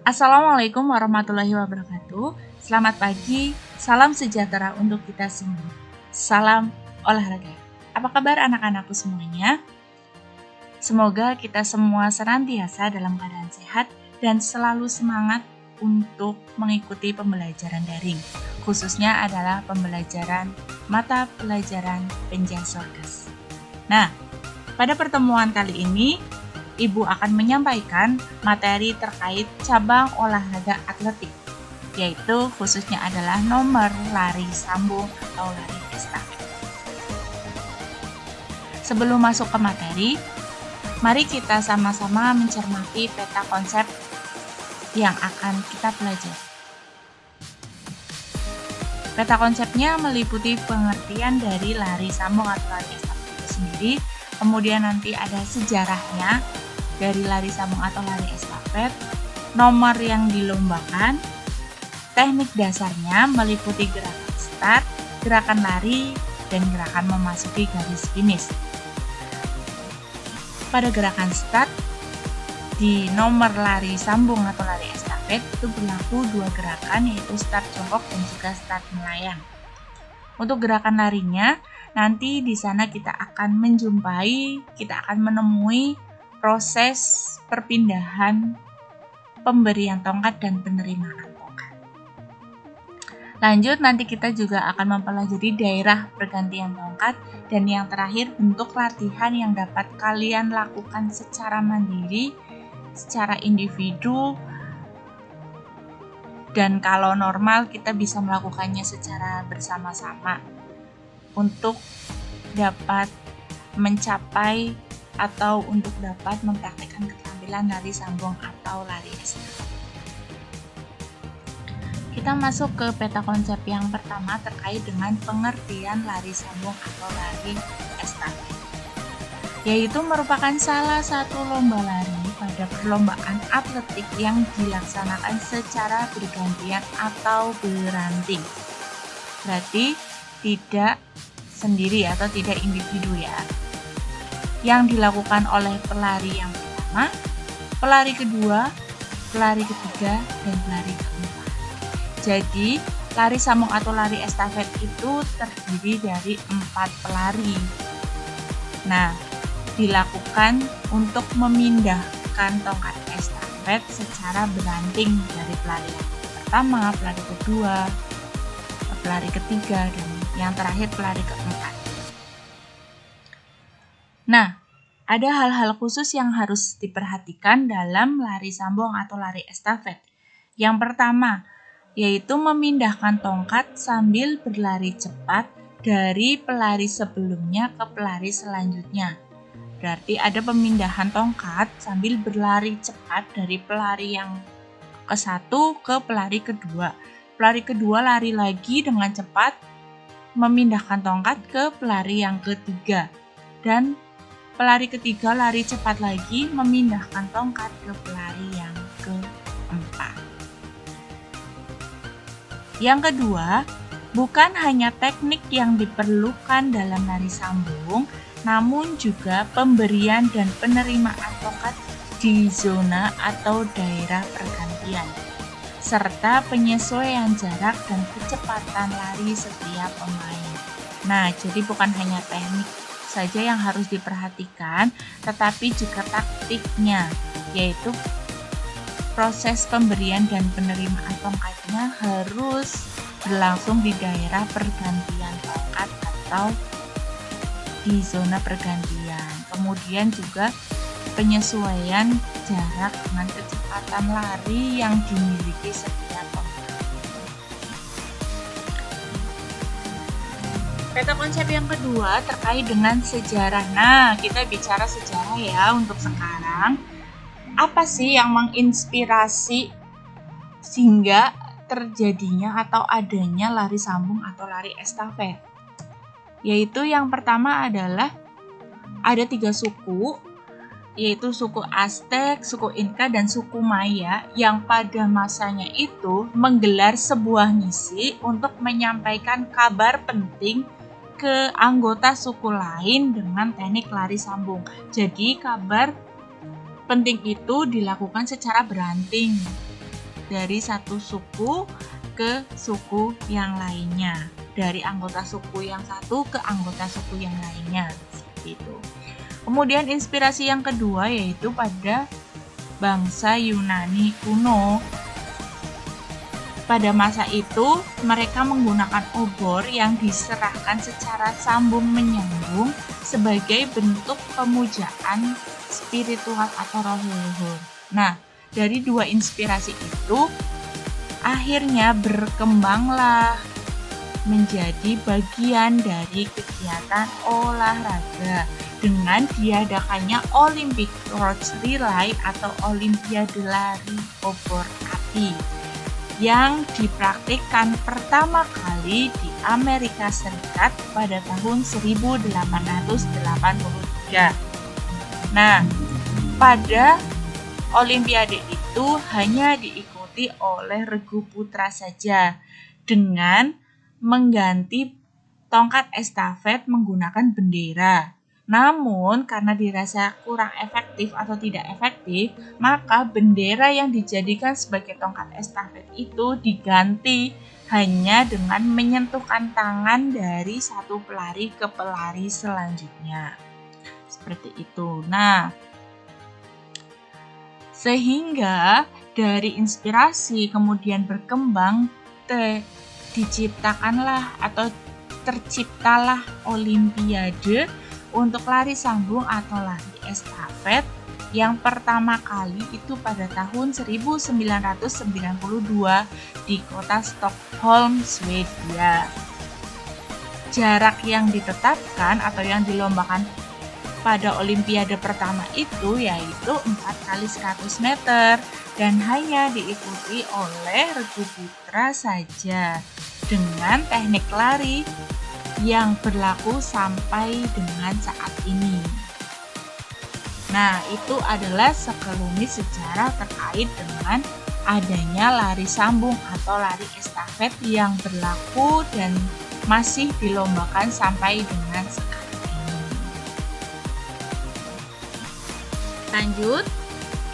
Assalamualaikum warahmatullahi wabarakatuh. Selamat pagi, salam sejahtera untuk kita semua. Salam olahraga. Apa kabar anak-anakku semuanya? Semoga kita semua senantiasa dalam keadaan sehat dan selalu semangat untuk mengikuti pembelajaran daring. Khususnya adalah pembelajaran mata pelajaran Penjasorkes. Nah, pada pertemuan kali ini, Ibu akan menyampaikan materi terkait cabang olahraga atletik, yaitu khususnya adalah nomor lari sambung atau lari estafet. Sebelum masuk ke materi, mari kita sama-sama mencermati peta konsep yang akan kita pelajari. Peta konsepnya meliputi pengertian dari lari sambung atau lari estafet itu sendiri, kemudian nanti ada sejarahnya dari lari sambung atau lari estafet, nomor yang dilombakan, teknik dasarnya meliputi gerakan start, gerakan lari, dan gerakan memasuki garis finish. Pada gerakan start, di nomor lari sambung atau lari estafet itu berlaku dua gerakan, yaitu start jongkok dan juga start melayang. Untuk gerakan larinya, nanti di sana kita akan menemui proses perpindahan pemberian tongkat dan penerimaan tongkat. Lanjut, nanti kita juga akan mempelajari daerah pergantian tongkat, dan yang terakhir bentuk latihan yang dapat kalian lakukan secara mandiri, secara individu, dan kalau normal kita bisa melakukannya secara bersama-sama untuk dapat mencapai atau untuk dapat mempraktikkan keterampilan lari sambung atau lari estafet. Kita masuk ke peta konsep yang pertama terkait dengan pengertian lari sambung atau lari estafet, yaitu merupakan salah satu lomba lari pada perlombaan atletik yang dilaksanakan secara bergantian atau beranting. Berarti tidak sendiri atau tidak individu ya. Yang dilakukan oleh pelari yang pertama, pelari kedua, pelari ketiga, dan pelari keempat. Jadi, lari sambung atau lari estafet itu terdiri dari 4 pelari. Nah, dilakukan untuk memindahkan tongkat estafet secara beranting dari pelari yang pertama, pelari kedua, pelari ketiga, dan yang terakhir pelari keempat. Nah, ada hal-hal khusus yang harus diperhatikan dalam lari sambung atau lari estafet. Yang pertama, yaitu memindahkan tongkat sambil berlari cepat dari pelari sebelumnya ke pelari selanjutnya. Berarti ada pemindahan tongkat sambil berlari cepat dari pelari yang ke-1 ke pelari kedua. Pelari kedua lari lagi dengan cepat, memindahkan tongkat ke pelari yang ketiga. Dan pelari ketiga lari cepat lagi, memindahkan tongkat ke pelari yang keempat. Yang kedua, bukan hanya teknik yang diperlukan dalam lari sambung, namun juga pemberian dan penerimaan tongkat di zona atau daerah pergantian, serta penyesuaian jarak dan kecepatan lari setiap pemain. Nah, jadi bukan hanya teknik saja yang harus diperhatikan, tetapi juga taktiknya, yaitu proses pemberian dan penerimaan tongkatnya harus berlangsung di daerah pergantian tongkat atau di zona pergantian. Kemudian juga penyesuaian jarak dengan kecepatan lari yang dimiliki setiap pemain. Peta konsep yang kedua terkait dengan sejarah. Nah, kita bicara sejarah ya untuk sekarang. Apa sih yang menginspirasi sehingga terjadinya atau adanya lari sambung atau lari estafet? Yaitu yang pertama adalah ada 3 suku, yaitu suku Aztec, suku Inca, dan suku Maya yang pada masanya itu menggelar sebuah misi untuk menyampaikan kabar penting ke anggota suku lain dengan teknik lari sambung. Jadi kabar penting itu dilakukan secara beranting. dari satu suku ke suku yang lainnya, dari anggota suku yang satu ke anggota suku yang lainnya, seperti itu. Kemudian inspirasi yang kedua yaitu pada bangsa Yunani kuno. Pada masa itu, mereka menggunakan obor yang diserahkan secara sambung menyambung sebagai bentuk pemujaan spiritual atau roh leluhur. Nah, dari dua inspirasi itu, akhirnya berkembanglah menjadi bagian dari kegiatan olahraga dengan diadakannya Olympic Torch Relay atau Olimpiade Lari Obor Api yang dipraktikkan pertama kali di Amerika Serikat pada tahun 1883. Nah, pada Olimpiade itu hanya diikuti oleh regu putra saja dengan mengganti tongkat estafet menggunakan bendera. Namun, karena dirasa kurang efektif atau tidak efektif, maka bendera yang dijadikan sebagai tongkat estafet itu diganti hanya dengan menyentuhkan tangan dari satu pelari ke pelari selanjutnya. Seperti itu. Nah, sehingga dari inspirasi kemudian berkembang diciptakanlah atau terciptalah Olimpiade untuk lari sambung atau lari estafet yang pertama kali itu pada tahun 1992 di kota Stockholm, Swedia. Jarak yang ditetapkan atau yang dilombakan pada Olimpiade pertama itu yaitu 4 kali 100 meter dan hanya diikuti oleh regu putra saja dengan teknik lari yang berlaku sampai dengan saat ini. Nah, itu adalah sekelumit sejarah terkait dengan adanya lari sambung atau lari estafet yang berlaku dan masih dilombakan sampai dengan sekarang ini. Lanjut,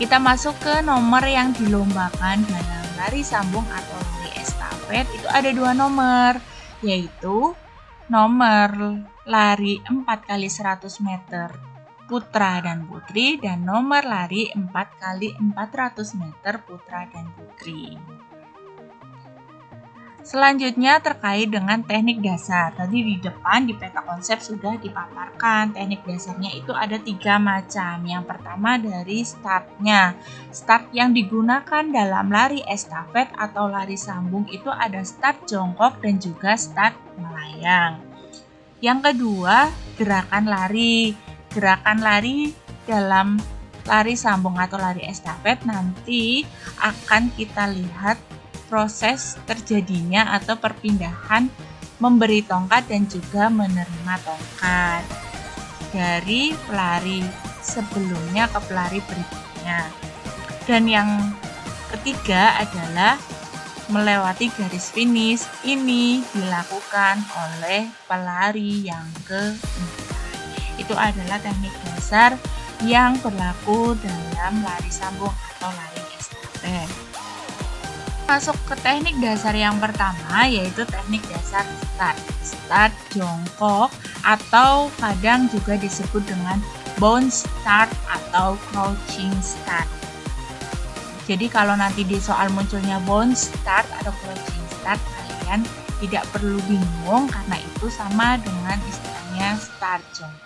kita masuk ke nomor yang dilombakan dalam lari sambung atau lari estafet. Itu ada 2 nomor, yaitu nomor lari 4 kali 100 meter putra dan putri dan nomor lari 4 kali 400 meter putra dan putri. Selanjutnya terkait dengan teknik dasar. Tadi di depan di peta konsep sudah dipaparkan. Teknik dasarnya itu ada 3 macam. Yang pertama dari startnya. Start yang digunakan dalam lari estafet atau lari sambung itu ada start jongkok dan juga start melayang. Yang kedua, gerakan lari. Gerakan lari dalam lari sambung atau lari estafet nanti akan kita lihat proses terjadinya atau perpindahan memberi tongkat dan juga menerima tongkat dari pelari sebelumnya ke pelari berikutnya. Dan yang ketiga adalah melewati garis finish. Ini dilakukan oleh pelari yang keempat. Itu adalah teknik dasar yang berlaku dalam lari sambung atau lari estafet. Masuk ke teknik dasar yang pertama yaitu teknik dasar start. Start jongkok atau kadang juga disebut dengan bounce start atau crouching start. Jadi kalau nanti di soal munculnya bounce start atau crouching start, kalian tidak perlu bingung karena itu sama dengan istilahnya start jongkok.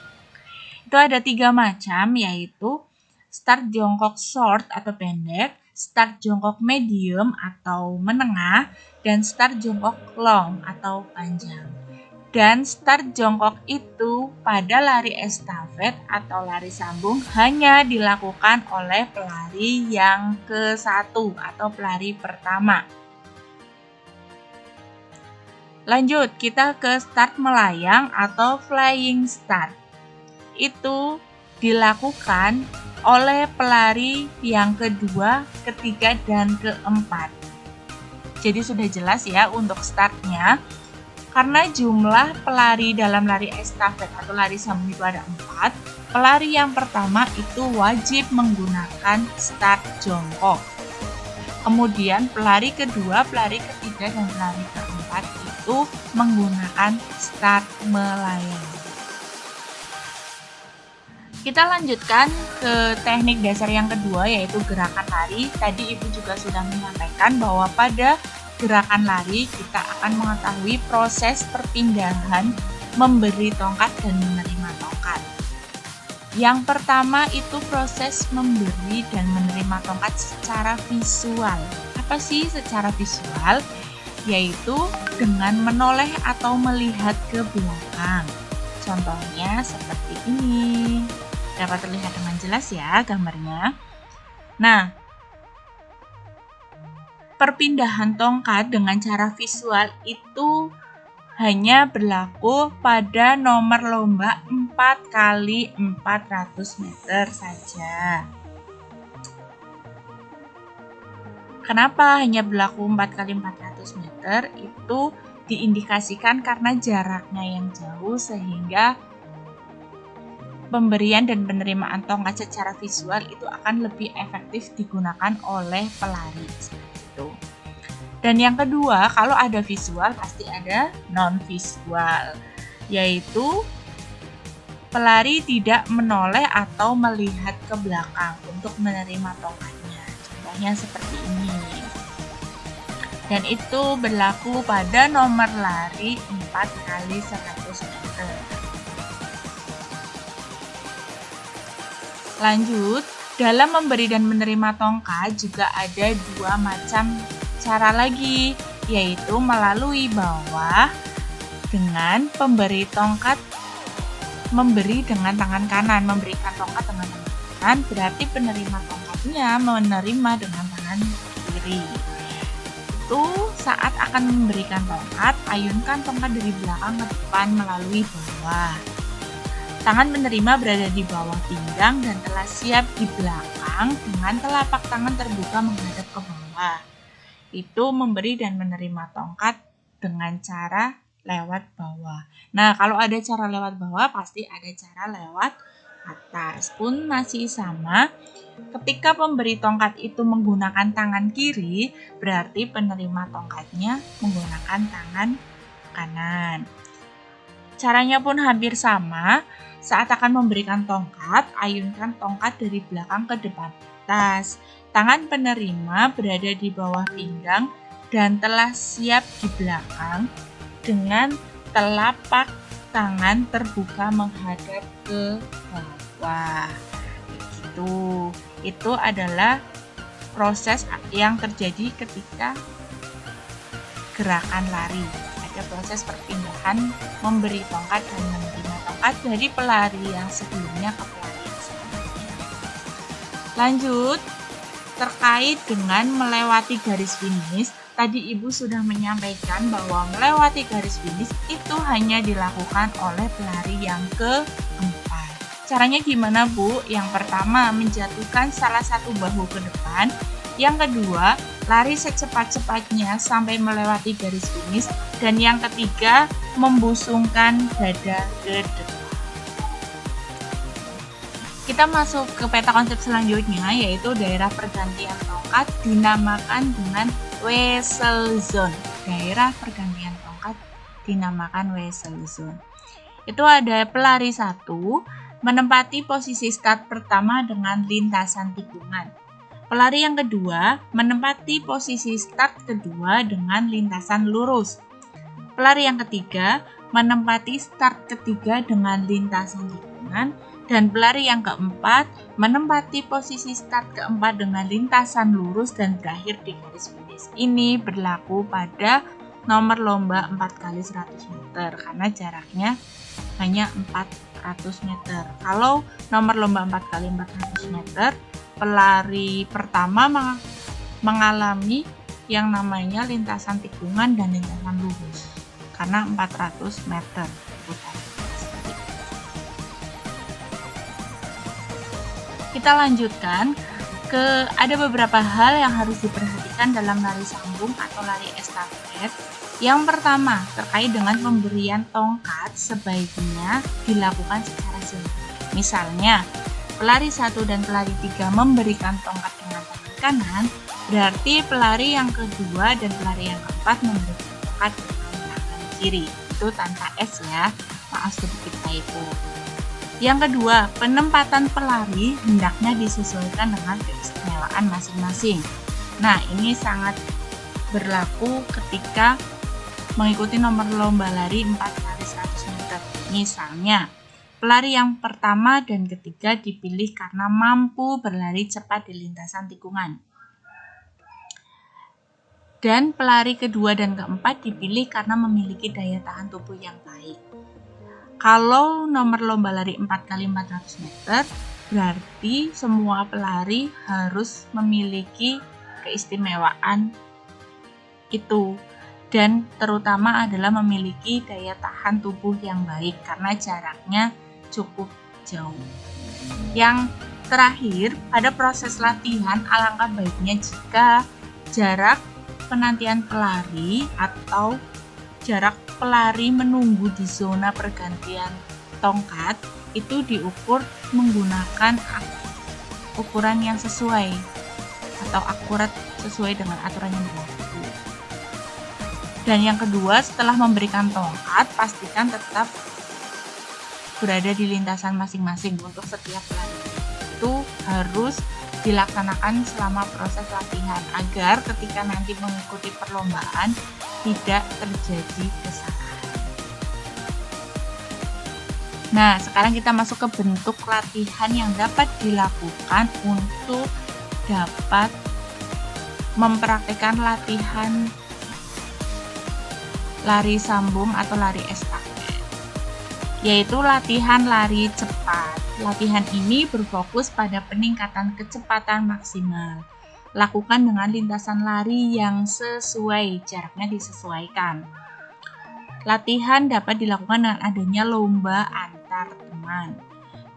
Itu ada 3 macam yaitu start jongkok short atau pendek, start jongkok medium atau menengah, dan start jongkok long atau panjang. Dan start jongkok itu pada lari estafet atau lari sambung hanya dilakukan oleh pelari yang ke-1 atau pelari pertama. Lanjut, kita ke start melayang atau flying start. Itu dilakukan oleh pelari yang kedua, ketiga, dan keempat. Jadi sudah jelas ya untuk startnya. Karena jumlah pelari dalam lari estafet atau lari sambung itu ada 4, pelari yang pertama itu wajib menggunakan start jongkok. Kemudian pelari kedua, pelari ketiga, dan pelari keempat itu menggunakan start melayang. Kita lanjutkan ke teknik dasar yang kedua, yaitu gerakan lari. Tadi Ibu juga sudah menyampaikan bahwa pada gerakan lari kita akan mengetahui proses perpindahan memberi tongkat dan menerima tongkat. Yang pertama itu proses memberi dan menerima tongkat secara visual. Apa sih secara visual? Yaitu dengan menoleh atau melihat ke belakang. Contohnya seperti ini. Dapat terlihat dengan jelas ya gambarnya. Nah, perpindahan tongkat dengan cara visual itu hanya berlaku pada nomor lomba 4x400 meter saja. Kenapa hanya berlaku 4x400 meter? Itu diindikasikan karena jaraknya yang jauh sehingga pemberian dan penerimaan tongkat secara visual itu akan lebih efektif digunakan oleh pelari. Itu. Dan yang kedua, kalau ada visual pasti ada non-visual, yaitu pelari tidak menoleh atau melihat ke belakang untuk menerima tongkatnya. Contohnya seperti ini. Dan itu berlaku pada nomor lari 4x100 meter. Lanjut, dalam memberi dan menerima tongkat juga ada dua macam cara lagi, yaitu melalui bawah dengan pemberi tongkat memberi dengan tangan kanan, memberikan tongkat dengan tangan kanan, berarti penerima tongkatnya menerima dengan tangan kiri. Itu saat akan memberikan tongkat, ayunkan tongkat dari belakang ke depan melalui bawah. Tangan penerima berada di bawah pinggang dan telah siap di belakang dengan telapak tangan terbuka menghadap ke bawah. Itu memberi dan menerima tongkat dengan cara lewat bawah. Nah, kalau ada cara lewat bawah, pasti ada cara lewat atas. Pun masih sama, ketika pemberi tongkat itu menggunakan tangan kiri, berarti penerima tongkatnya menggunakan tangan kanan. Caranya pun hampir sama. Saat akan memberikan tongkat, ayunkan tongkat dari belakang ke depan atas. Tangan penerima berada di bawah pinggang dan telah siap di belakang dengan telapak tangan terbuka menghadap ke bawah. Begitu. Itu adalah proses yang terjadi ketika gerakan lari. Ada proses perpindahan memberi tongkat dan menerima tongkat dari pelari yang sebelumnya ke pelari yang selanjutnya. Lanjut, terkait dengan melewati garis finish, tadi Ibu sudah menyampaikan bahwa melewati garis finish itu hanya dilakukan oleh pelari yang keempat. Caranya gimana, Bu? Yang pertama, menjatuhkan salah satu bahu ke depan. Yang kedua, lari secepat-cepatnya sampai melewati garis finish. Dan yang ketiga, membusungkan dada ke depan. Kita masuk ke peta konsep selanjutnya, yaitu daerah pergantian tongkat dinamakan dengan whistle zone. Daerah pergantian tongkat dinamakan whistle zone. Itu ada pelari 1 menempati posisi start pertama dengan lintasan tikungan. Pelari yang kedua menempati posisi start kedua dengan lintasan lurus. Pelari yang ketiga menempati start ketiga dengan lintasan tikungan. Dan pelari yang keempat menempati posisi start keempat dengan lintasan lurus dan berakhir di garis finish. Ini berlaku pada nomor lomba 4x100 meter karena jaraknya hanya 400 meter. Kalau nomor lomba 4x400 meter, pelari pertama mengalami yang namanya lintasan tikungan dan lintasan lurus karena 400 meter. Kita lanjutkan ke ada beberapa hal yang harus diperhatikan dalam lari sambung atau lari estafet. Yang pertama, terkait dengan pemberian tongkat sebaiknya dilakukan secara seimbang. Misalnya, pelari 1 dan pelari 3 memberikan tongkat dengan tangan kanan, Berarti pelari yang kedua dan pelari yang keempat memberikan tongkat dengan tangan kiri. Itu tanpa S ya, maaf sedikit typo. Yang kedua, penempatan pelari hendaknya disesuaikan dengan keistimewaan masing-masing. Nah, ini sangat berlaku ketika mengikuti nomor lomba lari 4 kali 100 meter. Misalnya, pelari yang pertama dan ketiga dipilih karena mampu berlari cepat di lintasan tikungan. Dan pelari kedua dan keempat dipilih karena memiliki daya tahan tubuh yang baik. Kalau nomor lomba lari 4 kali 400 meter, berarti semua pelari harus memiliki keistimewaan itu. Dan terutama adalah memiliki daya tahan tubuh yang baik karena jaraknya cukup jauh. Yang terakhir, pada proses latihan alangkah baiknya jika jarak penantian pelari atau jarak pelari menunggu di zona pergantian tongkat itu diukur menggunakan ukuran yang sesuai atau akurat sesuai dengan aturan yang berlaku. Dan yang kedua, setelah memberikan tongkat, pastikan tetap berada di lintasan masing-masing untuk setiap pelari. Itu harus dilaksanakan selama proses latihan agar ketika nanti mengikuti perlombaan tidak terjadi kesalahan. Nah, sekarang kita masuk ke bentuk latihan yang dapat dilakukan untuk dapat mempraktikkan latihan lari sambung atau lari estafet, yaitu latihan lari cepat. Latihan ini berfokus pada peningkatan kecepatan maksimal. Lakukan dengan lintasan lari yang sesuai, jaraknya disesuaikan. Latihan dapat dilakukan dengan adanya lomba antar teman.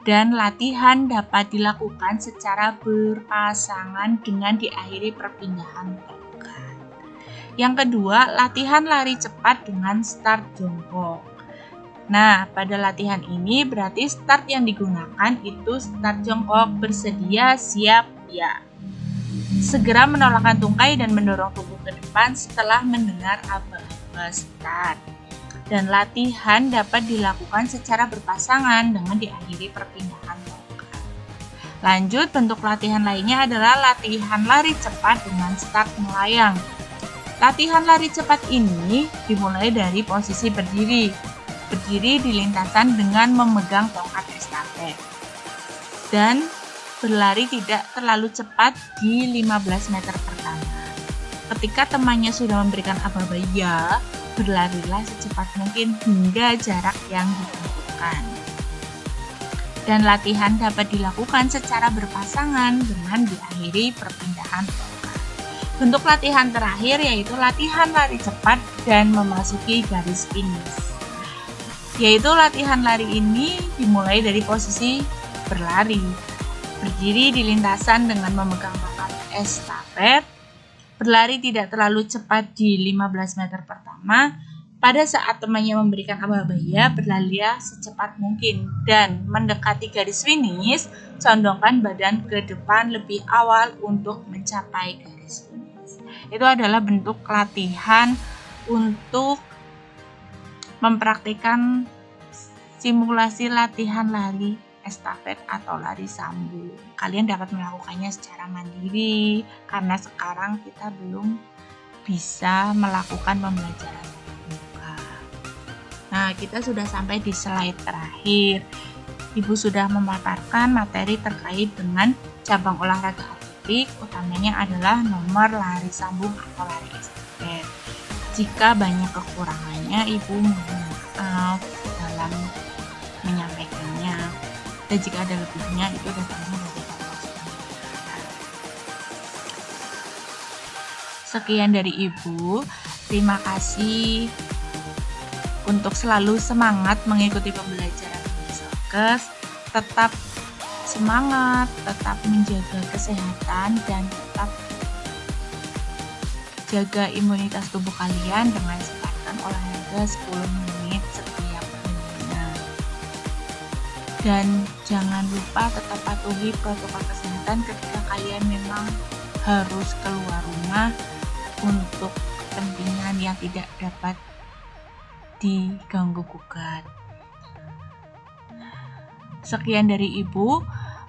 Dan latihan dapat dilakukan secara berpasangan dengan diakhiri perpindahan tongkat. Yang kedua, latihan lari cepat dengan start jongkok. Nah, pada latihan ini berarti start yang digunakan itu start jongkok, bersedia, siap, ya. Segera menolakkan tungkai dan mendorong tubuh ke depan setelah mendengar aba-aba start. Dan latihan dapat dilakukan secara berpasangan dengan diakhiri perpindahan tongkat. Lanjut, bentuk latihan lainnya adalah latihan lari cepat dengan start melayang. Latihan lari cepat ini dimulai dari posisi berdiri di lintasan dengan memegang tongkat estafet dan berlari tidak terlalu cepat di 15 meter pertama. Ketika temannya sudah memberikan aba-aba ya, berlarilah secepat mungkin hingga jarak yang ditentukan. Dan latihan dapat dilakukan secara berpasangan dengan diakhiri perpindahan tongkat. Bentuk latihan terakhir yaitu latihan lari cepat dan memasuki garis finish. Yaitu latihan lari ini dimulai dari posisi berlari, berdiri di lintasan dengan memegang tongkat estafet, berlari tidak terlalu cepat di 15 meter pertama, pada saat temannya memberikan aba-aba ya, berlarilah secepat mungkin, dan mendekati garis finish, condongkan badan ke depan lebih awal untuk mencapai garis finish. Itu adalah bentuk latihan untuk mempraktikkan simulasi latihan lari estafet atau lari sambung. Kalian dapat melakukannya secara mandiri karena sekarang kita belum bisa melakukan pembelajaran tatap muka. Nah, kita sudah sampai di slide terakhir. Ibu sudah memaparkan materi terkait dengan cabang olahraga atletik, utamanya adalah nomor lari sambung atau lari estafet. Jika banyak kekurangannya, Ibu mohon maaf dalam menyampaikannya. Dan jika ada lebihnya, itu datangnya dari Allah SWT. Sekian dari Ibu. Terima kasih untuk selalu semangat mengikuti pembelajaran Sonkes. Tetap semangat, tetap menjaga kesehatan, dan tetap jaga imunitas tubuh kalian dengan sempatkan olahraga 10 menit setiap harinya. Dan jangan lupa tetap patuhi protokol kesehatan ketika kalian memang harus keluar rumah untuk kepentingan yang tidak dapat diganggu gugat. Sekian dari Ibu.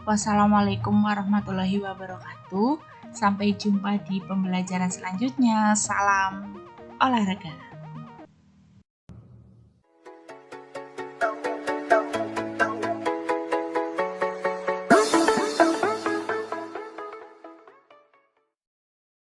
Wassalamualaikum warahmatullahi wabarakatuh. Sampai jumpa di pembelajaran selanjutnya. Salam olahraga.